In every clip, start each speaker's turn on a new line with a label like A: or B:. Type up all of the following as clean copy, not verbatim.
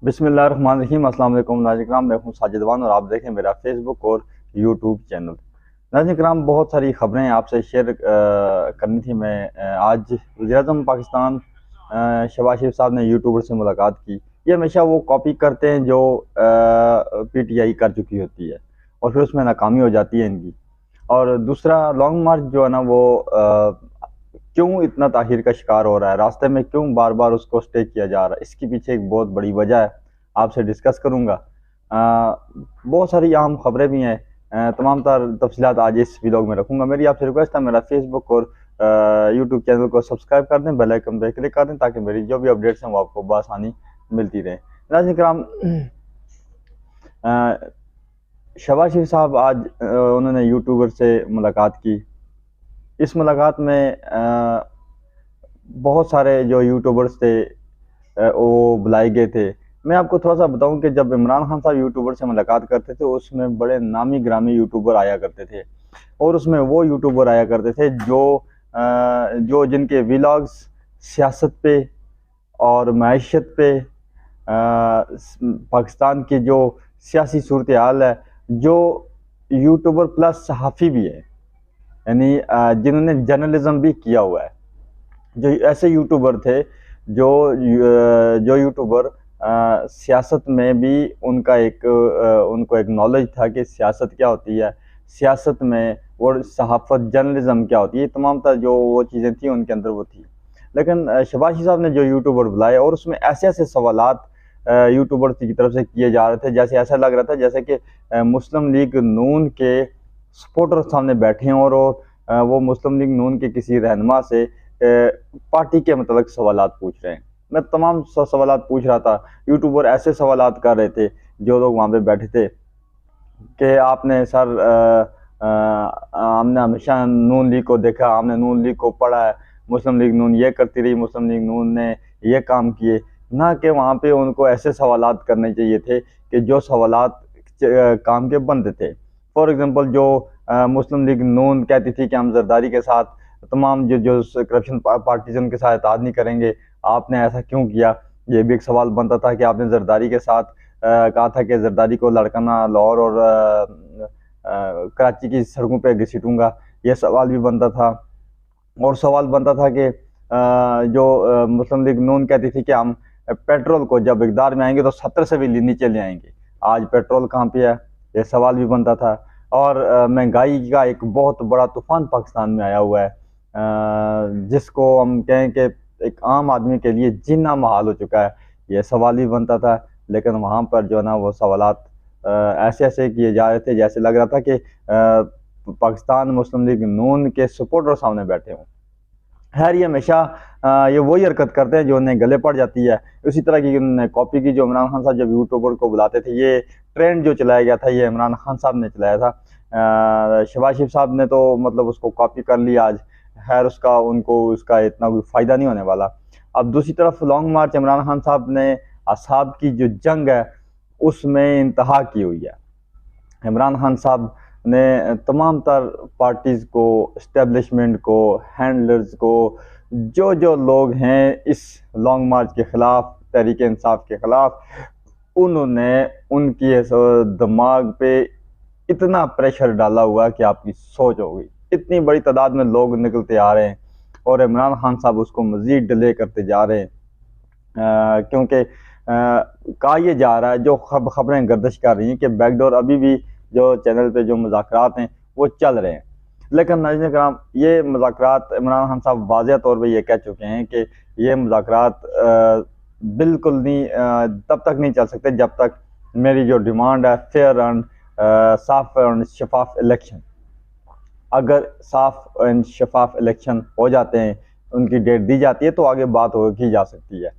A: बिस्मिल्लाहिर्रहमानिर्रहीम। अस्सलाम वालेकुम नाज़रीन कराम, मैं हूं साजिद वान और आप देखें मेरा फेसबुक और यूट्यूब चैनल। नाज़रीन कराम, बहुत सारी खबरें आपसे शेयर करनी थी। मैं आज वज़ीर-ए-आज़म पाकिस्तान शहबाज शरीफ साहब ने यूट्यूबर से मुलाकात की। ये हमेशा वो कॉपी करते हैं जो पीटीआई कर चुकी होती है और फिर उसमें नाकामी हो जाती है इनकी। और दूसरा, लॉन्ग मार्च जो है ना वो क्यों इतना ताख़ीर का शिकार हो रहा है, रास्ते में क्यों बार बार उसको स्टे किया जा रहा है, इसके पीछे एक बहुत बड़ी वजह है, आपसे डिस्कस करूँगा। बहुत सारी अहम खबरें भी हैं, तमाम तर तफसीलात आज इस व्लॉग में रखूँगा। मेरी आपसे रिक्वेस्ट है, मेरा फेसबुक और यूट्यूब चैनल को सब्सक्राइब कर दें, बेल आइकन पर क्लिक कर दें ताकि मेरी जो भी अपडेट्स हैं वो आपको बआसानी मिलती रहे। नाज़रीन किराम, शहबाज शरीफ साहब आज उन्होंने यूट्यूबर से मुलाकात की। इस मुलाकात में बहुत सारे जो यूट्यूबर्स थे वो बुलाए गए थे। मैं आपको थोड़ा सा बताऊं कि जब इमरान खान साहब यूट्यूबर से मुलाकात करते थे उसमें बड़े नामी ग्रामी यूट्यूबर आया करते थे और उसमें वो यूट्यूबर आया करते थे जो जिनके व्लॉग्स सियासत पे और मईशत पे, पाकिस्तान की जो सियासी सूरत हाल है, जो यूट्यूबर प्लस सहाफ़ी भी है, यानी जिन्होंने जर्नलिज्म भी किया हुआ है, जो ऐसे यूट्यूबर थे जो यूट्यूबर सियासत में भी उनको एक नॉलेज था कि सियासत क्या होती है, सियासत में और सहाफ़त जर्नलिज्म क्या होती है, तमाम तरह जो वो चीज़ें थी उनके अंदर वो थी। लेकिन शहबाज शरीफ साहब ने जो यूट्यूबर बुलाए और उसमें ऐसे ऐसे सवालात यूट्यूबर की तरफ से किए जा रहे थे, जैसे ऐसा लग रहा था जैसे कि मुस्लिम लीग नून के सपोर्टर सामने बैठे हैं और वो मुस्लिम लीग नून के किसी रहनुमा से पार्टी के मतलब सवालात पूछ रहे हैं। मैं तमाम सवालात पूछ रहा था, यूट्यूबर ऐसे सवालात कर रहे थे, जो लोग वहाँ पे बैठे थे कि आपने सर हमने हमेशा नून लीग को देखा, हमने नून लीग को पढ़ा है, मुस्लिम लीग नून ये करती रही, मुस्लिम लीग नून ने ये काम किए। ना कि वहाँ पे उनको ऐसे सवालात करने चाहिए थे कि जो सवालात काम के बनते थे। फॉर एग्ज़ाम्पल, जो मुस्लिम लीग नून कहती थी कि हम जरदारी के साथ तमाम जो करप्शन पार्टीज उनके साथ इत्तेहाद नहीं करेंगे, आपने ऐसा क्यों किया। ये भी एक सवाल बनता था कि आपने जरदारी के साथ कहा था कि जरदारी को लड़काना लाहौर और कराची की सड़कों पर घसीटूंगा, ये सवाल भी बनता था। और सवाल बनता था कि जो मुस्लिम लीग नून कहती थी कि हम पेट्रोल को जब इक़्तिदार में आएंगे तो 70 से भी नीचे ले आएंगे, आज पेट्रोल कहाँ पे है, ये सवाल भी बनता था। और महंगाई का एक बहुत बड़ा तूफान पाकिस्तान में आया हुआ है, जिसको हम कहें कि एक आम आदमी के लिए जीना महाल हो चुका है, ये सवाल भी बनता था। लेकिन वहाँ पर जो है ना वो सवालात ऐसे ऐसे किए जा रहे थे जैसे लग रहा था कि पाकिस्तान मुस्लिम लीग नून के सपोर्टर सामने बैठे हों। खैर, ये हमेशा ये वही हरकत करते हैं जो उन्हें गले पड़ जाती है। उसी तरह की उन्होंने कॉपी की, जो इमरान खान साहब जब यूट्यूबर को बुलाते थे, ये ट्रेंड जो चलाया गया था ये इमरान खान साहब ने चलाया था। शहबाज शरीफ साहब ने तो मतलब उसको कॉपी कर लिया आज। खैर, उसका इतना कोई फ़ायदा नहीं होने वाला। अब दूसरी तरफ लॉन्ग मार्च इमरान खान साहब ने असहाब की जो जंग है उसमें इंतहा की हुई है। इमरान खान साहब ने तमाम तर पार्टीज़ को, इस्टेब्लिशमेंट को, हैंडलर्स को, जो जो लोग हैं इस लॉन्ग मार्च के ख़िलाफ़, तहरीक इंसाफ के ख़िलाफ़, उन्होंने उनकी दिमाग पे इतना प्रेशर डाला हुआ कि आपकी सोच हो गई। इतनी बड़ी तादाद में लोग निकलते आ रहे हैं और इमरान खान साहब उसको मज़ीद डिले करते जा रहे हैं, क्योंकि कहा यह जा रहा है, जो खबरें गर्दिश कर रही हैं कि बैकडोर अभी भी जो चैनल पे जो मुज़ाकरात हैं वो चल रहे हैं। लेकिन नाज़रीन कराम, ये मुज़ाकरात इमरान खान साहब वाज़ेह तौर पे ये कह चुके हैं कि ये मुज़ाकरात बिल्कुल नहीं, तब तक नहीं चल सकते जब तक मेरी जो डिमांड है फेयर एंड साफ एंड शफाफ इलेक्शन। अगर साफ एंड शफाफ इलेक्शन हो जाते हैं, उनकी डेट दी जाती है, तो आगे बात की जा सकती है।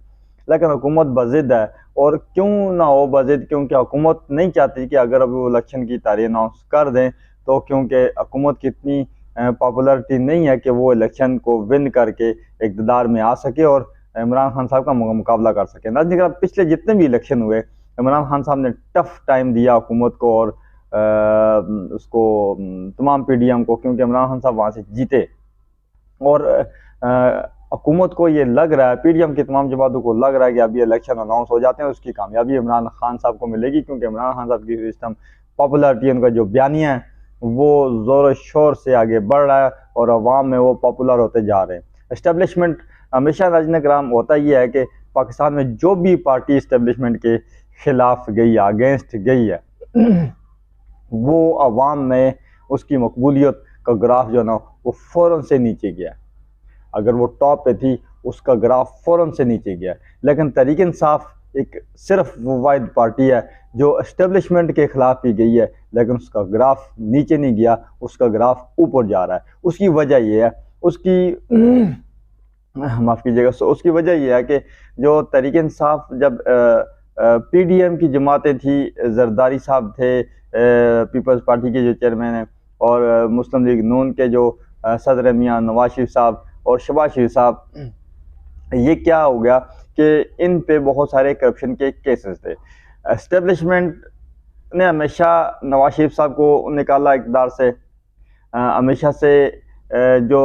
A: लेकिन हुकूमत बज़िद है, और क्यों ना हो बज़िद, क्योंकि हुकूमत नहीं चाहती कि अगर अभी वो इलेक्शन की तारीख अनाउंस कर दें, तो क्योंकि हुकूमत की इतनी पॉपुलरिटी नहीं है कि वो इलेक्शन को विन करके इक़्तिदार में आ सके और इमरान खान साहब का मुकाबला कर सके। नाज़रीन, पिछले जितने भी इलेक्शन हुए, इमरान खान साहब ने टफ टाइम दिया हुकूमत को और उसको तमाम PDM को, क्योंकि इमरान खान साहब वहाँ से जीते। और हुकूमत को ये लग रहा है, पीडीएम की तमाम जमातों को लग रहा है कि अभी इलेक्शन अनाउंस हो जाते हैं, उसकी कामयाबी इमरान खान साहब को मिलेगी, क्योंकि इमरान खान साहब की सिस्टम पॉपुलरिटी, उनका जो बयानिया है वो ज़ोर शोर से आगे बढ़ रहा है और अवाम में वो पॉपुलर होते जा रहे हैं। इस्टेब्लिशमेंट हमेशा नाज़रीन कराम होता यह है कि पाकिस्तान में जो भी पार्टी इस्टेब्लिशमेंट के खिलाफ गई है, अगेंस्ट गई है, वो अवाम में उसकी मकबूलियत का ग्राफ जो है ना वो फ़ौरन से नीचे गया। अगर वो टॉप पे थी उसका ग्राफ फ़ौरन से नीचे गया। लेकिन तहरीक इंसाफ एक सिर्फ वो वाहिद पार्टी है जो इस्टेब्लिशमेंट के खिलाफ ही गई है, लेकिन उसका ग्राफ नीचे नहीं गया, उसका ग्राफ ऊपर जा रहा है। उसकी वजह यह है, उसकी माफ़ कीजिएगा, उसकी वजह यह है कि जो तहरीक इंसाफ जब पीडीएम की जमातें थी, जरदारी साहब थे पीपल्स पार्टी के जो चेयरमैन हैं, और मुस्लिम लीग नून के जो सदर मियाँ नवाज शरीफ साहब और शहबाज शरीफ साहब, ये क्या हो गया कि इन पे बहुत सारे करप्शन के केसेस थे। एस्टेब्लिशमेंट ने हमेशा नवाज शरीफ साहब को निकाला इक़्तिदार से, हमेशा से जो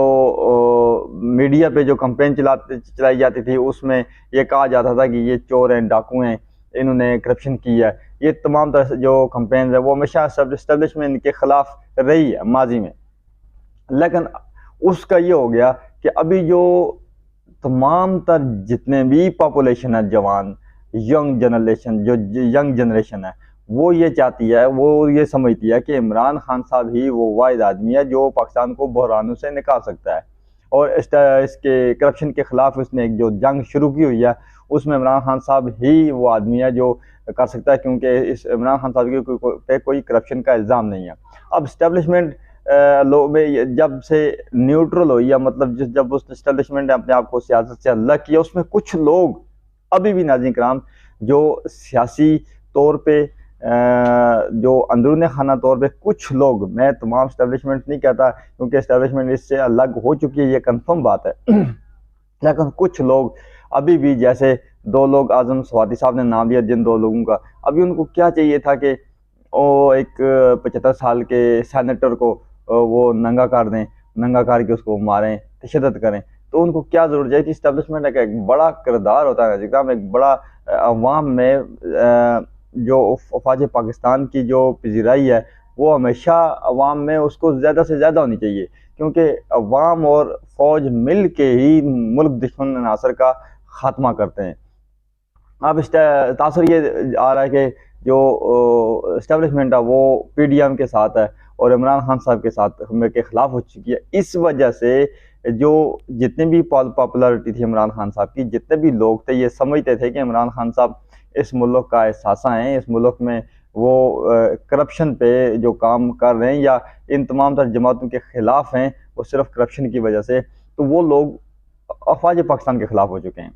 A: मीडिया पे जो कंपेन चलाई जाती थी उसमें ये कहा जाता था कि ये चोर हैं, डाकू हैं, इन्होंने करप्शन किया है। ये तमाम तरह से जो कंपेन है वो हमेशा सब इस्टेब्लिशमेंट के ख़िलाफ़ रही है माजी में। लेकिन उसका ये हो गया कि अभी जो तमाम तर जितने भी पॉपुलेशन है, जवान यंग जनरेशन है, वो ये चाहती है, वो ये समझती है कि इमरान खान साहब ही वो वाहिद आदमी है जो पाकिस्तान को बहरानों से निकाल सकता है। और इसके करप्शन के ख़िलाफ़ उसने एक जो जंग शुरू की हुई है उसमें इमरान खान साहब ही वो आदमी है जो कर सकता है, क्योंकि इस इमरान खान साहब के कोई करप्शन का इल्ज़ाम नहीं है। अब इस्टेब्लिशमेंट लोग में जब से न्यूट्रल हुई है, मतलब जब उस इस्टेब्लिशमेंट ने अपने आप को सियासत से अलग किया, उसमें कुछ लोग अभी भी नाज़रीन कराम जो सियासी तौर पे जो अंदरूनी खाना तौर पे कुछ लोग, मैं तमाम इस्टेब्लिशमेंट नहीं कहता क्योंकि इस्टेब्लिशमेंट इससे अलग हो चुकी है, ये कंफर्म बात है, लेकिन कुछ लोग अभी भी, जैसे दो लोग आज़म स्वाति साहब ने नाम लिया, जिन दो लोगों का अभी उनको क्या चाहिए था कि वो एक 75 साल के सेनेटर को वो नंगा कर दें, नंगा करके उसको मारें, तशद्दुद करें, तो उनको क्या ज़रूरत चाहिए थी। इस्टेब्लिशमेंट का एक बड़ा किरदार होता है एकदम, एक बड़ा अवाम में जो अफवाज पाकिस्तान की जो पजीराई है वो हमेशा अवाम में उसको ज़्यादा से ज़्यादा होनी चाहिए, क्योंकि अवाम और फ़ौज मिल के ही मुल्क दुश्मन अनासर का ख़ात्मा करते हैं। अब इस तासर ये आ रहा है कि जो इस्टेब्लिशमेंट है वो पीडीएम के साथ है और इमरान खान साहब के साथ के ख़िलाफ़ हो चुकी है। इस वजह से जो जितनी भी पॉपुलरिटी थी इमरान खान साहब की, जितने भी लोग थे ये समझते थे कि इमरान खान साहब इस मुल्क का एहसासा हैं, इस मुल्क में वो करप्शन पे जो काम कर रहे हैं या इन तमाम तर जमातों के ख़िलाफ़ हैं, वो सिर्फ करप्शन की वजह से, तो वो लोग अफवाज पाकिस्तान के ख़िलाफ़ हो चुके हैं।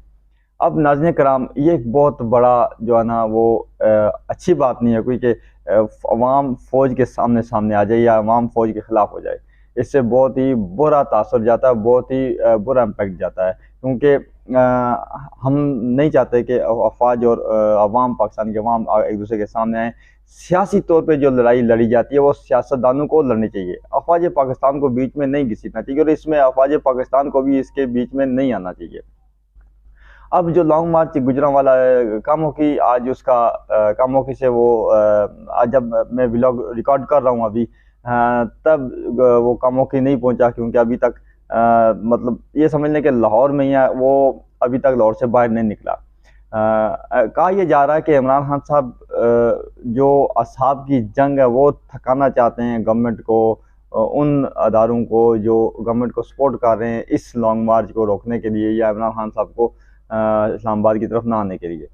A: अब नाज़रीन कराम ये एक बहुत बड़ा जो है ना वो अच्छी बात नहीं है कोई कि अवाम फ़ौज के सामने आ जाए या अवाम फ़ौज के ख़िलाफ़ हो जाए। इससे बहुत ही बुरा तासर जाता है, बहुत ही बुरा इम्पैक्ट जाता है, क्योंकि हम नहीं चाहते कि अफवाज और अवाम, पाकिस्तान के अवाम एक दूसरे के सामने आएँ। सियासी तौर पे जो लड़ाई लड़ी जाती है वो सियासतदानों को लड़नी चाहिए, अफवाज पाकिस्तान को बीच में नहीं घसीटना चाहिए और इसमें अफवाज पाकिस्तान को भी इसके बीच में नहीं आना चाहिए। अब जो लॉन्ग मार्च गुजरांवाला कामों की, आज उसका कामों की से वो आज जब मैं व्लॉग रिकॉर्ड कर रहा हूँ अभी, तब वो कामों की नहीं पहुँचा, क्योंकि अभी तक मतलब ये समझ लें कि लाहौर में ही है, वो अभी तक लाहौर से बाहर नहीं निकला। कहा यह जा रहा है कि इमरान खान साहब जो असहाब की जंग है वो थकाना चाहते हैं गवर्नमेंट को, उन अदारों को जो गवर्नमेंट को सपोर्ट कर रहे हैं इस लॉन्ग मार्च को रोकने के लिए या इमरान खान साहब को इस्लामाबाद की तरफ ना आने के लिए।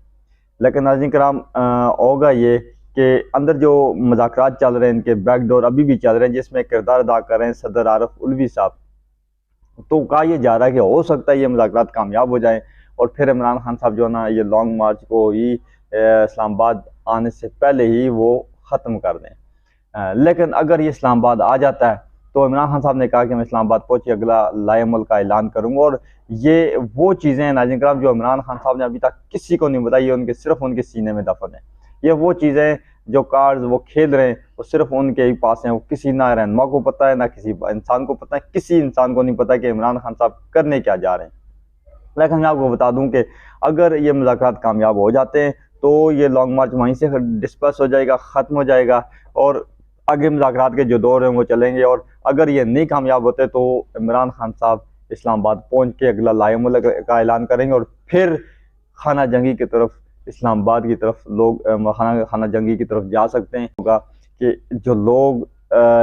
A: लेकिन नाज़रीन कराम होगा ये कि अंदर जो मुज़ाकरात चल रहे हैं, इनके बैकडोर अभी भी चल रहे हैं, जिसमें किरदार अदा कर रहे हैं सदर आरिफ उल्वी साहब। तो कहा यह जा रहा है कि हो सकता है ये मुज़ाकरात कामयाब हो जाए और फिर इमरान खान साहब जो है ना ये लॉन्ग मार्च को ही इस्लामाबाद आने से पहले ही वो ख़त्म कर दें। लेकिन अगर ये इस्लामाबाद आ जाता है तो इमरान खान साहब ने कहा कि मैं इस्लामाबाद पहुँचे अगला लाएमल का ऐलान करूँगा, और ये वो चीज़ें हैं नाज़रीन कराम जो इमरान खान साहब ने अभी तक किसी को नहीं बताई, उनके सिर्फ उनके सीने में दफन है। ये वो चीज़ें जो कार्ड्स वो खेल रहे हैं वो सिर्फ उनके ही पास हैं, वो किसी ना रहनुमा को पता है, ना किसी इंसान को पता है, किसी इंसान को नहीं पता कि इमरान खान साहब करने क्या जा रहे हैं। लेकिन मैं आपको बता दूं कि अगर ये मुज़ाकरात कामयाब हो जाते हैं तो ये लॉन्ग मार्च वहीं से डिस्पर्स हो जाएगा, ख़त्म हो जाएगा और आगे मुज़ाकरात के जो दौर हैं वो चलेंगे। और अगर ये नहीं कामयाब होते तो इमरान खान साहब इस्लामाबाद पहुंच के अगला लाए मुल्क का ऐलान करेंगे और फिर खाना जंगी की तरफ, इस्लामाबाद की तरफ लोग खाना जंगी की तरफ जा सकते हैं। होगा कि जो लोग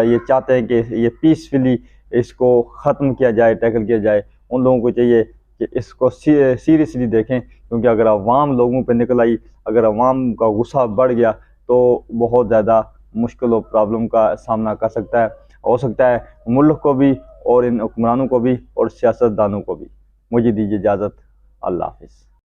A: ये चाहते हैं कि ये पीसफुली इसको ख़त्म किया जाए, टैकल किया जाए, उन लोगों को चाहिए कि इसको सीरियसली देखें, क्योंकि अगर अवाम लोगों पे निकल आई, अगर अवाम का गुस्सा बढ़ गया तो बहुत ज़्यादा मुश्किल और प्रॉब्लम का सामना कर सकता है, हो सकता है मुल्क को भी और इन हुक्मरानों को भी और सियासतदानों को भी। मुझे दीजिए इजाज़त। अल्लाह हाफ़िज़।